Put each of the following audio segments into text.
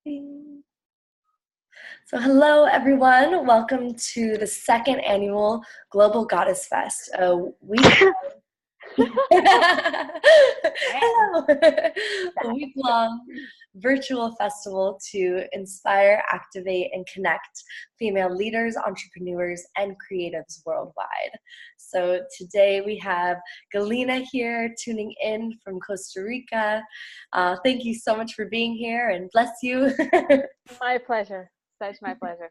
So hello, everyone. Welcome to the second annual Global Goddess Fest, a week-long virtual festival to inspire, activate, and connect female leaders, entrepreneurs, and creatives worldwide. So today we have Galina here tuning in from Costa Rica. Thank you so much for being here, and bless you. My pleasure. Such my pleasure.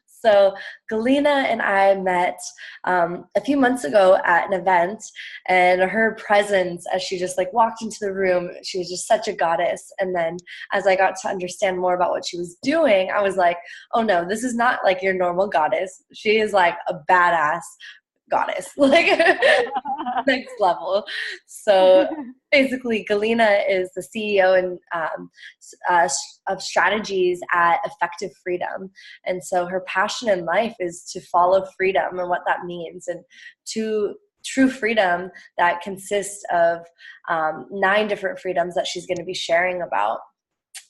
So Galina and I met a few months ago at an event, and her presence as she just like walked into the room, she was just such a goddess. And then as I got to understand more about what she was doing, I was like, oh no, this is not like your normal goddess. She is like a badass goddess, like next level. So basically, Galina is the CEO and of strategies at Effective Freedom, and so her passion in life is to follow freedom and what that means, and to true freedom that consists of 9 different freedoms that she's going to be sharing about.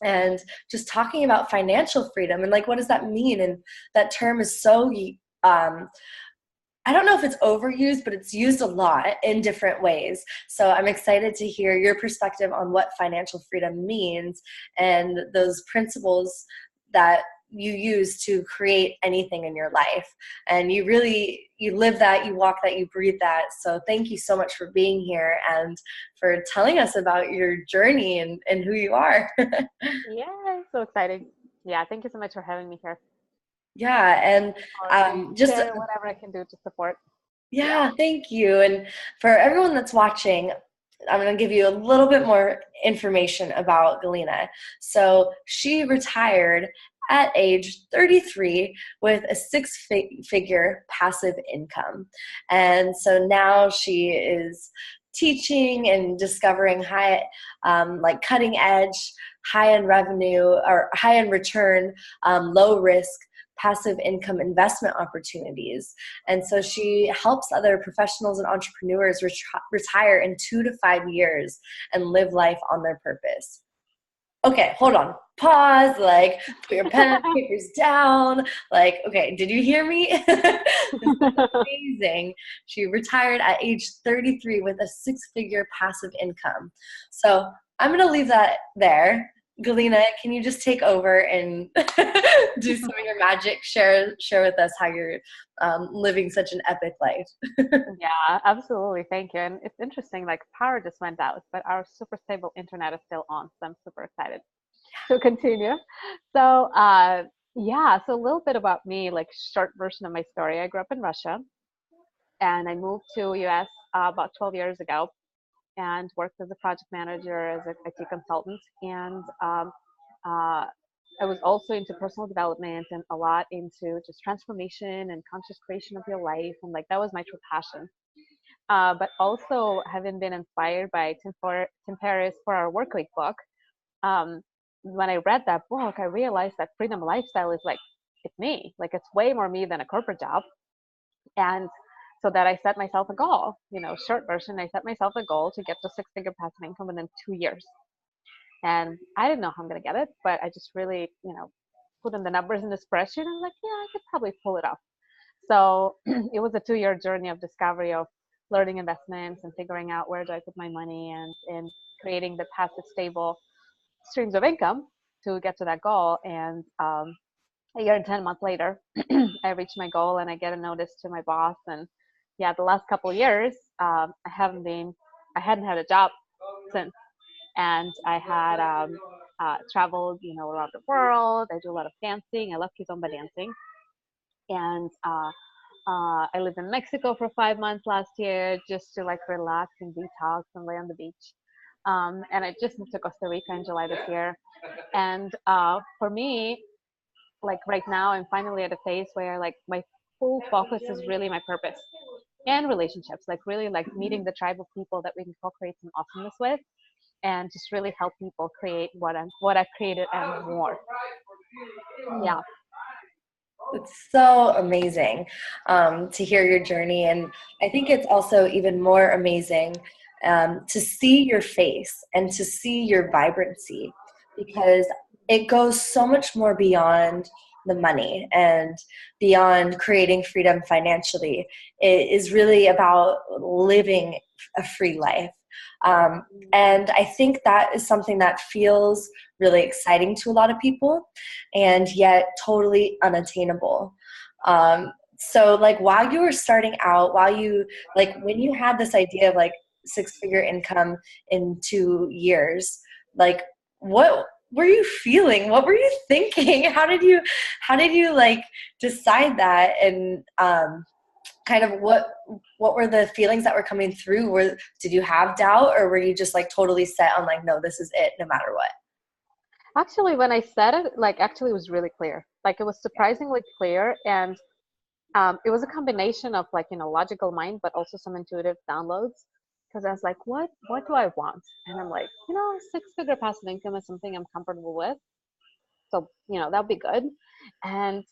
And just talking about financial freedom and like what does that mean, and that term is so I don't know if it's overused, but it's used a lot in different ways. So I'm excited to hear your perspective on what financial freedom means and those principles that you use to create anything in your life. And you live that, you walk that, you breathe that. So thank you so much for being here and for telling us about your journey and who you are. Yeah, so exciting. Yeah, thank you so much for having me here. Yeah, and just whatever I can do to support. Yeah, thank you. And for everyone that's watching, I'm going to give you a little bit more information about Galina. So she retired at age 33 with a 6-figure passive income. And so now she is teaching and discovering like cutting edge, high-end revenue or high-end return, low risk, passive income investment opportunities. And so she helps other professionals and entrepreneurs retire in 2 to 5 years and live life on their purpose. Okay, hold on. Pause, like put your pen and papers down. Like, okay, did you hear me? This is amazing. She retired at age 33 with a 6-figure passive income. So I'm going to leave that there. Galina, can you just take over and do some of your magic? Share with us how you're living such an epic life. Yeah, absolutely. Thank you. And it's interesting, like power just went out, but our super stable internet is still on. So I'm super excited to continue. So so a little bit about me, like short version of my story. I grew up in Russia and I moved to US about 12 years ago and worked as a project manager, as an IT consultant. And I was also into personal development and a lot into just transformation and conscious creation of your life. And like, that was my true passion. But also having been inspired by Tim Ferriss for our Work Week book, when I read that book, I realized that freedom lifestyle is like, it's me. Like, it's way more me than a corporate job. And so that I set myself a goal, short version, I set myself a goal to get to 6-figure passive income within 2 years. And I didn't know how I'm going to get it, but I just really, put in the numbers in the spreadsheet and I'm like, yeah, I could probably pull it off. So it was a 2-year journey of discovery of learning investments and figuring out where do I put my money and creating the passive stable streams of income to get to that goal. And a year and 10 months later, I reached my goal and I get a notice to my boss. And yeah, the last couple of years, I hadn't had a job since. And I had traveled, around the world. I do a lot of dancing. I love kizomba dancing. And I lived in Mexico for 5 months last year just to like relax and detox and lay on the beach. And I just moved to Costa Rica in July this year. And for me, like right now, I'm finally at a phase where like my full focus is really my purpose and relationships, like really like meeting the tribe of people that we can co-create some awesomeness with and just really help people create what I've created and more. Yeah. It's so amazing to hear your journey. And I think it's also even more amazing to see your face and to see your vibrancy. because it goes so much more beyond the money and beyond creating freedom financially. It is really about living a free life. And I think that is something that feels really exciting to a lot of people and yet totally unattainable. So like while you were starting out, while you like when you had this idea of like six-figure income in 2 years, like what were you feeling? What were you thinking? How did you like decide that? And kind of what were the feelings that were coming through? Did you have doubt, or were you just like totally set on like, no, this is it no matter what? Actually, when I said it, like actually it was really clear. Like it was surprisingly clear, and it was a combination of like, logical mind, but also some intuitive downloads. Because I was like, what do I want? And I'm like, six-figure passive income is something I'm comfortable with. So, that'll be good. And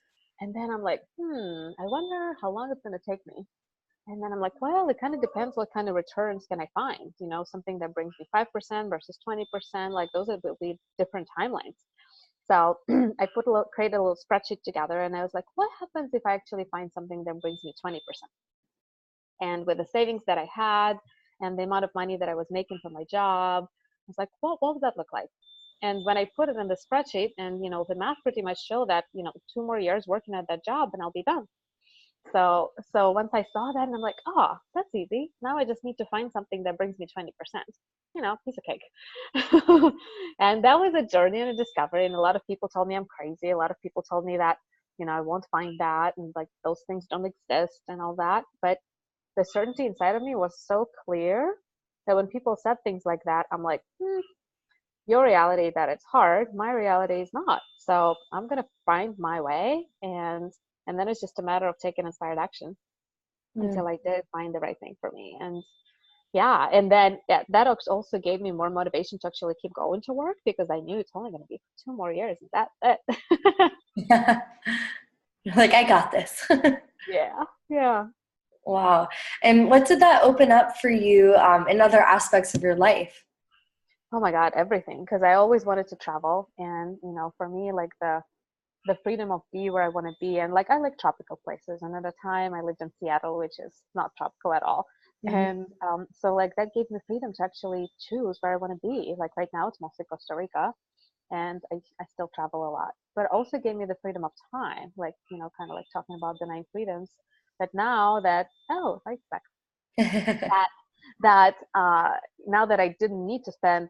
and then I'm like, I wonder how long it's gonna take me. And then I'm like, well, it kind of depends what kind of returns can I find. Something that brings me 5% versus 20%. Like those will be different timelines. So I created a little spreadsheet together, and I was like, what happens if I actually find something that brings me 20%? And with the savings that I had and the amount of money that I was making from my job, I was like, what would that look like? And when I put it in the spreadsheet, and the math pretty much show that 2 more years working at that job and I'll be done. So once I saw that, and I'm like, oh, that's easy. Now I just need to find something that brings me 20%. Piece of cake. And that was a journey and a discovery. And a lot of people told me I'm crazy. A lot of people told me that, I won't find that, and like those things don't exist and all that. But the certainty inside of me was so clear that when people said things like that, I'm like, your reality that it's hard, my reality is not. So I'm gonna find my way, and then it's just a matter of taking inspired action Mm. until I did find the right thing for me. And yeah, and then that also gave me more motivation to actually keep going to work, because I knew it's only going to be 2 more years. Is that it? Yeah. Like, I got this. Yeah, yeah. Wow. And what did that open up for you in other aspects of your life? Oh my God, everything. Because I always wanted to travel, and for me, like the freedom of be where I want to be. And like I like tropical places. And at the time I lived in Seattle, which is not tropical at all. Mhm. And so like that gave me freedom to actually choose where I want to be. Like right now it's mostly Costa Rica, and I still travel a lot. But it also gave me the freedom of time, like, kind of like talking about the 9 freedoms. That now that, oh, right back, that now that I didn't need to spend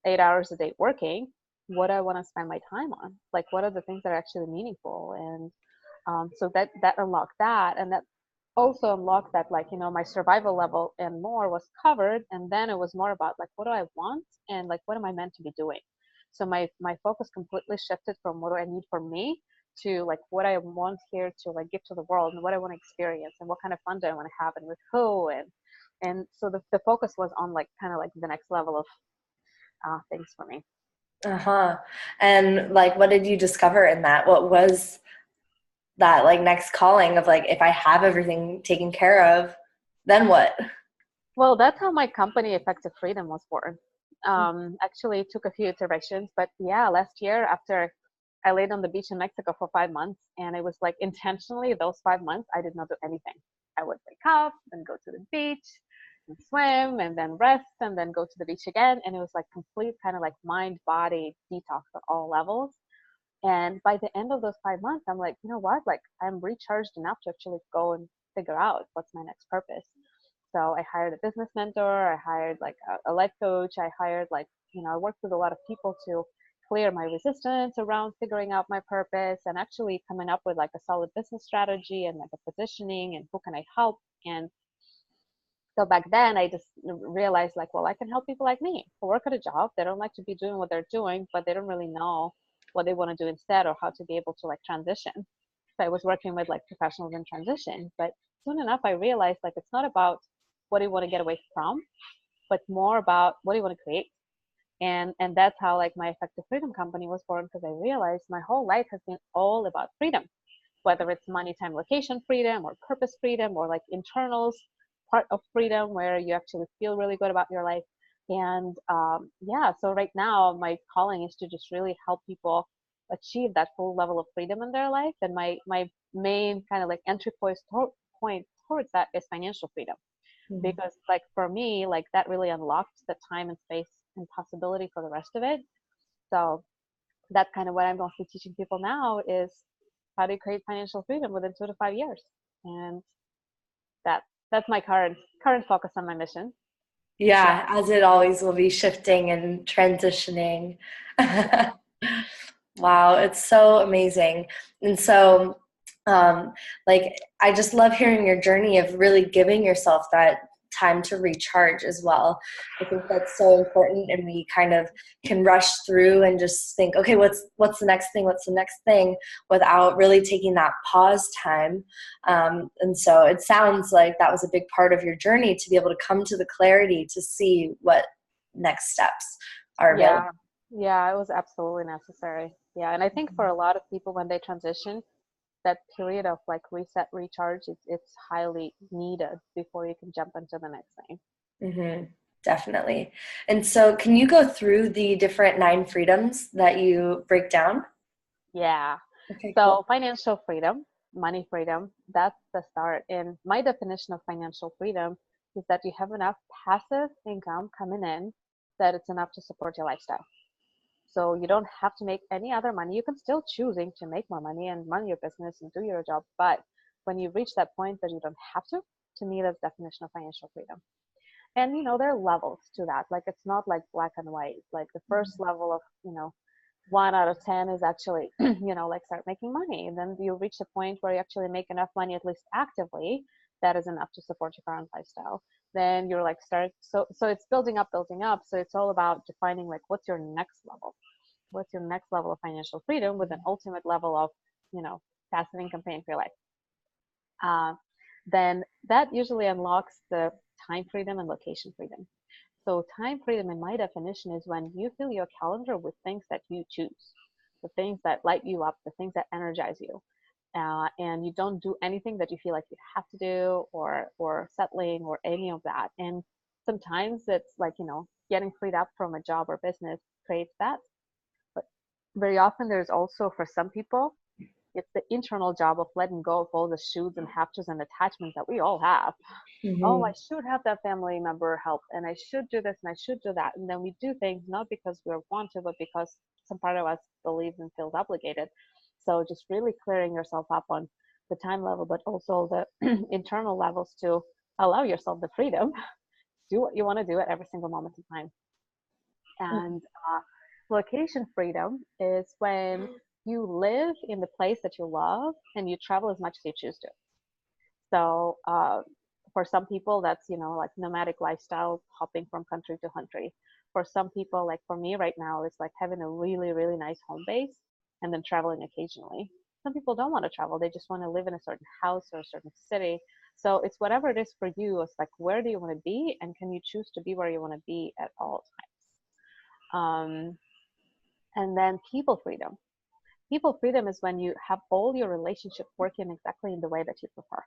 8 hours a day working, what I want to spend my time on, like what are the things that are actually meaningful. And so that unlocked that, and that also unlocked that, like, my survival level and more was covered. And then it was more about like, what do I want, and like what am I meant to be doing. So my focus completely shifted from what do I need for me to like what I want here to like give to the world, and what I want to experience, and what kind of fun do I want to have, and with who. And so the focus was on like kind of like the next level of things for me. Uh-huh. And like, what did you discover in that? What was that like next calling of like, if I have everything taken care of, then what? Well, that's how my company Effective Freedom was born. Actually it took a few iterations, but yeah, last year after I laid on the beach in Mexico for 5 months, and it was like intentionally those 5 months I did not do anything. I would wake up and go to the beach and swim and then rest and then go to the beach again. And it was like complete kind of like mind body detox on all levels. And by the end of those 5 months, I'm like, you know what? Like I'm recharged enough to actually go and figure out what's my next purpose. So I hired a business mentor. I hired like a life coach. I hired like, I worked with a lot of people to clear my resistance around figuring out my purpose, and actually coming up with like a solid business strategy and like a positioning and who can I help. And so back then I just realized like, well, I can help people like me who work at a job. They don't like to be doing what they're doing, but they don't really know what they want to do instead, or how to be able to like transition. So I was working with like professionals in transition. But soon enough I realized like it's not about what do you want to get away from, but more about what do you want to create. And that's how like my Effective Freedom company was born, because I realized my whole life has been all about freedom, whether it's money, time, location freedom, or purpose freedom, or like internals part of freedom where you actually feel really good about your life. And yeah, so right now my calling is to just really help people achieve that full level of freedom in their life. And my main kind of like entry point towards that is financial freedom, Mhm. because like for me, like that really unlocked the time and space and possibility for the rest of it. So that's kind of what I'm mostly teaching people now is how to create financial freedom within 2 to 5 years. And that that's my current focus on my mission. Yeah. Yeah, as it always will be shifting and transitioning. Wow, it's so amazing. And so, like, I just love hearing your journey of really giving yourself that time to recharge as well. I think that's so important, and we kind of can rush through and just think, okay, what's the next thing? What's the next thing? Without really taking that pause time. And so it sounds like that was a big part of your journey to be able to come to the clarity to see what next steps are available. Yeah. Yeah, it was absolutely necessary. Yeah. And I think for a lot of people when they transition, that period of like reset, recharge, it's highly needed before you can jump into the next thing. Hmm. Definitely. And so, can you go through the different 9 freedoms that you break down? Yeah. Okay, cool. So financial freedom, money freedom, that's the start. And my definition of financial freedom is that you have enough passive income coming in that it's enough to support your lifestyle. So you don't have to make any other money. You can still choosing to make more money and run your business and do your job. But when you reach that point that you don't have to me, that's definition of financial freedom. And there are levels to that. Like it's not like black and white. Like the first level of 1 out of 10 is actually like start making money, and then you reach the point where you actually make enough money, at least actively, that is enough to support your current lifestyle. Then you're like start so it's building up. So it's all about defining like what's your next level of financial freedom with an ultimate level of passive income paying for your life. uh, then that usually unlocks the time freedom and location freedom. So time freedom in my definition is when you fill your calendar with things that you choose, the things that light you up, the things that energize you. And you don't do anything that you feel like you have to do, or settling or any of that. And sometimes it's like, getting freed up from a job or business creates that. But very often there's also, for some people, it's the internal job of letting go of all the shoulds and have tos and attachments that we all have. Oh, I Hmm. should have that family member help, and I should do this and I should do that. And then we do things not because we want to, but because some part of us believes and feels obligated. So just really clearing yourself up on the time level, but also the internal levels to allow yourself the freedom, do what you want to do at every single moment in time. And location freedom is when you live in the place that you love and you travel as much as you choose to. So for some people, that's like nomadic lifestyle, hopping from country to country. For some people, like for me right now, it's like having a really really nice home base and then traveling occasionally. Some people don't want to travel; they just want to live in a certain house or a certain city. So it's whatever it is for you. It's like where do you want to be, and can you choose to be where you want to be at all times? And then people freedom. People freedom is when you have all your relationships working exactly in the way that you prefer.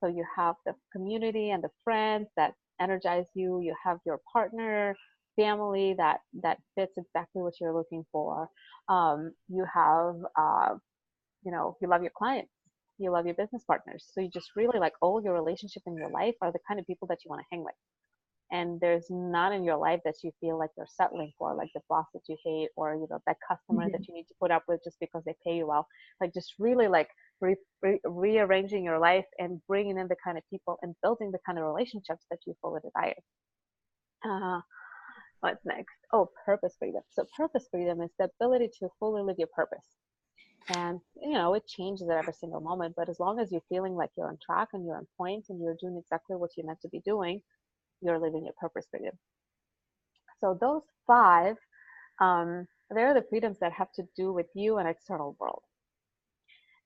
So you have the community and the friends that energize you. You have your partner, family that fits exactly what you're looking for. You have, you love your clients. You love your business partners. So you just really like all your relationship in your life are the kind of people that you want to hang with. And there's none in your life that you feel like you're settling for, like the boss that you hate, or that customer that you need to put up with just because they pay you well. Like just really like rearranging your life and bringing in the kind of people and building the kind of relationships that you fully desire. uh, what's next? Oh, purpose freedom. So purpose freedom is the ability to fully live your purpose. And it changes at every single moment, but as long as you're feeling like you're on track and you're on point and you're doing exactly what you're meant to be doing, you're living your purpose freedom. So those five, they're the freedoms that have to do with you and external world.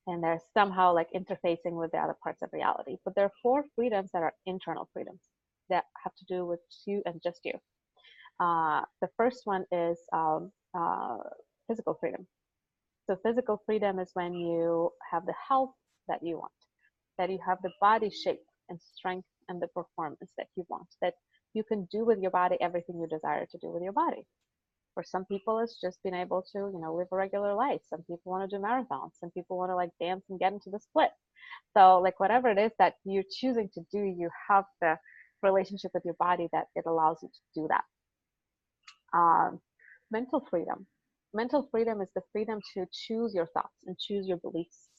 And they're somehow like interfacing with the other parts of reality. But there are four freedoms that are internal freedoms that have to do with you and just you. The first one is physical freedom. So physical freedom is when you have the health that you want, that you have the body shape and strength and the performance that you want, that you can do with your body everything you desire to do with your body. For some people, it's just being able to, live a regular life. Some people want to do marathons. Some people want to like dance and get into the split. So like whatever it is that you're choosing to do, you have the relationship with your body that it allows you to do that. Mental freedom. Mental freedom is the freedom to choose your thoughts and choose your beliefs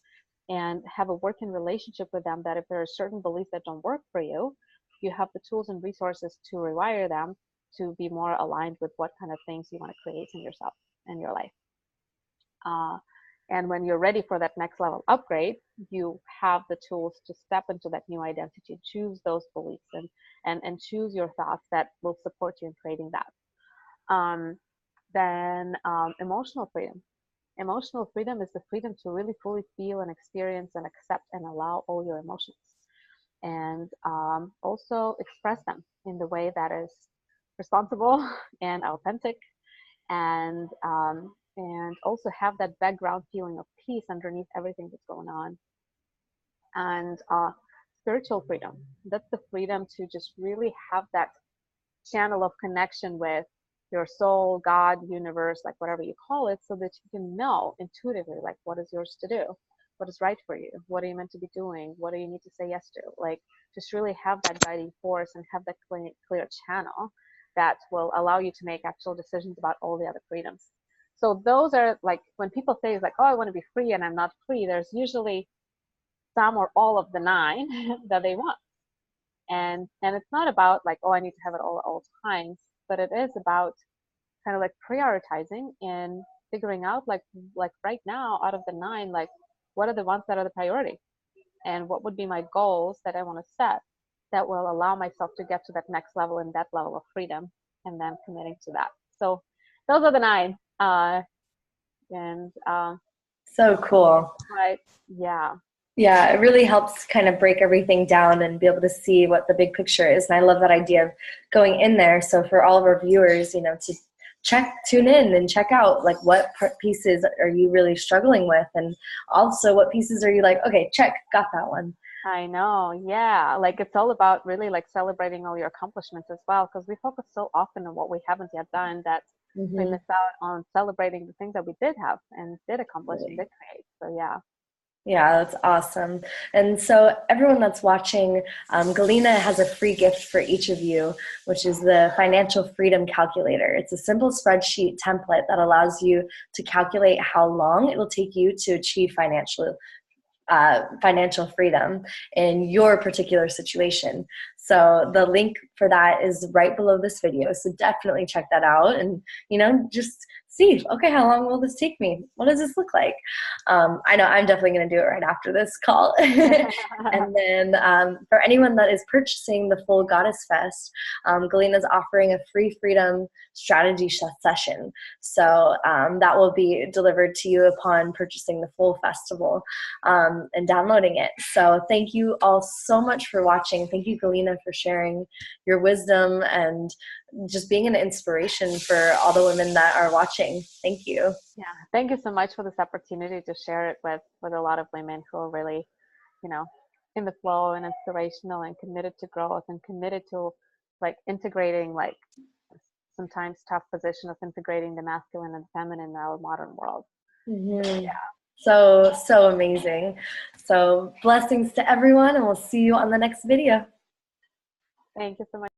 and have a working relationship with them, that if there are certain beliefs that don't work for you, you have the tools and resources to rewire them to be more aligned with what kind of things you want to create in yourself and your life. And when you're ready for that next level upgrade, you have the tools to step into that new identity, choose those beliefs and choose your thoughts that will support you in creating that. Then emotional freedom. Emotional freedom is the freedom to really fully feel and experience and accept and allow all your emotions, and also express them in the way that is responsible and authentic, and also have that background feeling of peace underneath everything that's going on. And spiritual freedom, that's the freedom to just really have that channel of connection with your soul, God, universe, like whatever you call it, so that you can know intuitively, like what is yours to do, what is right for you, what are you meant to be doing, what do you need to say yes to, like just really have that guiding force and have that clear channel that will allow you to make actual decisions about all the other freedoms. So those are like, when people say like, oh, I want to be free and I'm not free, there's usually some or all of the 9 that they want. And it's not about like, oh, I need to have it all at all times, but it is about kind of like prioritizing and figuring out like right now, out of the 9, like what are the ones that are the priority, and what would be my goals that I want to set that will allow myself to get to that next level and that level of freedom, and then committing to that. So those are the 9. So cool. Right. Yeah. Yeah, it really helps kind of break everything down and be able to see what the big picture is. And I love that idea of going in there. So for all of our viewers, to tune in and check out like what pieces are you really struggling with, and also what pieces are you like, okay, check, got that one. I know. Yeah. Like it's all about really like celebrating all your accomplishments as well, because we focus so often on what we haven't yet done that we miss out on celebrating the things that we did have and did accomplish and did create. So yeah. Yeah, that's awesome. And so everyone that's watching, Galina has a free gift for each of you, which is the Financial Freedom Calculator. It's a simple spreadsheet template that allows you to calculate how long it will take you to achieve financial freedom in your particular situation. So the link for that is right below this video. So definitely check that out and, just see, okay, how long will this take me? What does this look like? I know I'm definitely going to do it right after this call. And then for anyone that is purchasing the full Goddess Fest, Galina is offering a free freedom strategy session. So that will be delivered to you upon purchasing the full festival and downloading it. So thank you all so much for watching. Thank you, Galina, for sharing your wisdom and just being an inspiration for all the women that are watching. Thank you. Yeah, thank you so much for this opportunity to share it with a lot of women who are really, in the flow and inspirational and committed to growth and committed to like integrating like sometimes tough position of integrating the masculine and feminine in our modern world. Mm-hmm. Yeah. So amazing. So blessings to everyone, and we'll see you on the next video. Thank you so much.